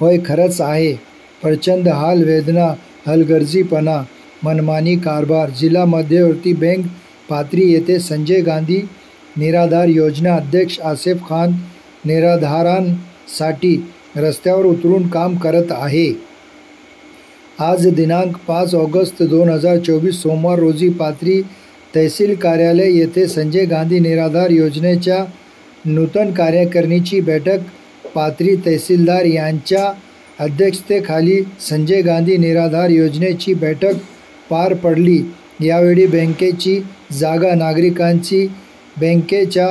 होय खरंच आहे. प्रचंड हाल वेदना, हलगर्जीपणा, मनमानी कारभार. जिल्हा मध्यवर्ती बँक पाथरी येथे संजय गांधी निराधार योजना अध्यक्ष आसेफ खान निराधारांसाठी रस्त्यावर उतरून काम करत आहे. आज दिनांक 5 ऑगस्ट 2024 सोमवार रोजी पाथरी तहसील कार्यालय येथे संजय गांधी निराधार योजनेच्या नूतन कार्यकारिणीची बैठक पाथरी तहसीलदार यांच्या अध्यक्षतेखाली संजय गांधी निराधार योजनेची बैठक पार पडली. यावेळी बँकेची जागा, नागरिकांची बँकेच्या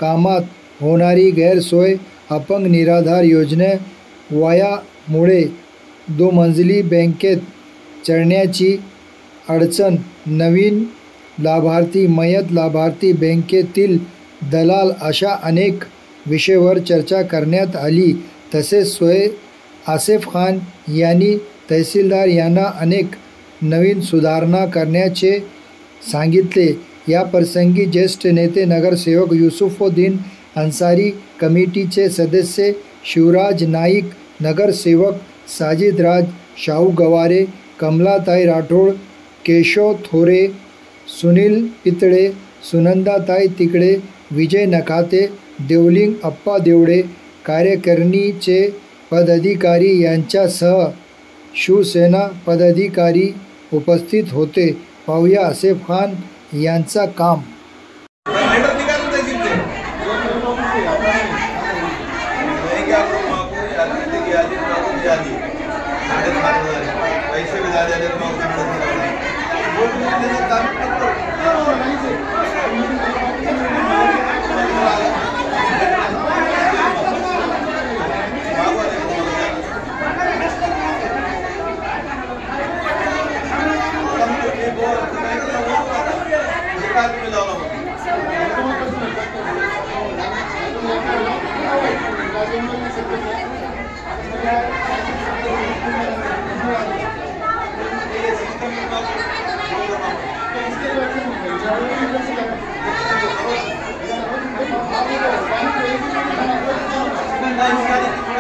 कामात होणारी गैरसोय, अपंग निराधार योजने वयामुळे दुमजली बँकेत चढण्याची अडचण, नवीन लाभार्थी, मयत लाभार्थी, बँकेतील दलाल अशा अनेक विषयावर चर्चा करण्यात आली. तसेच आसेफ खान यांनी तहसीलदार यांना अनेक नवीन सुधारणा करण्याचे सांगितले. याप्रसंगी ज्येष्ठ नेते नगरसेवक युसुफुद्दीन अन्सारी, कमिटीचे सदस्य शिवराज नाईक, नगरसेवक साजिदराज शाहू गवारे, कमलाताई राठोड, केशव थोरे, सुनील पितळे, सुनंदाताई तिकडे, विजय नखाते, देवलिंग अप्पा देवडे, कार्यकारिणीचे पदाधिकारी यांच्यासह शिवसेना पदाधिकारी उपस्थित होते. पाहूया आसेफ खान यांचा काम. Nice.